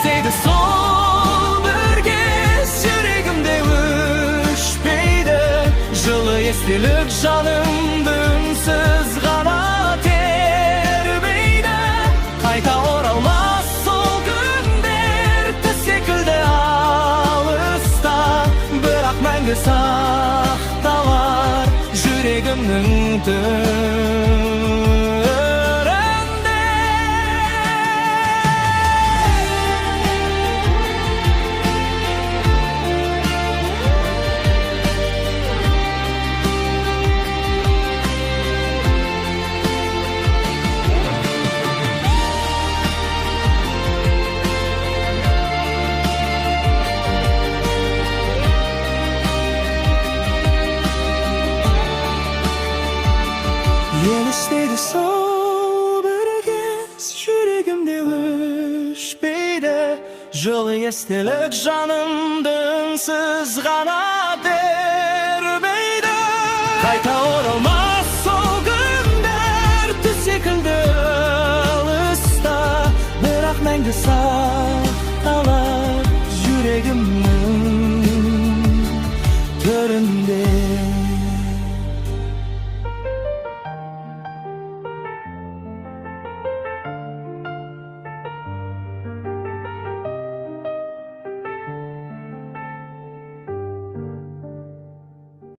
Elisteydi sol bir kez yüreğimde öşpeydi. Жылы естелік жанымды үнсіз ғана тербейді. Қайта оралмас сол күндер түс секілді алыста, бірақ мәңгі сақталар жүрегімнің төрінде. Elisteydi sol bir kez yüreğimde öşpeydi. Жылы естелік жанымды үнсіз ғана тербейді. Қайта оралмас сол күндер түс секілді алыста, бірақ мәңгі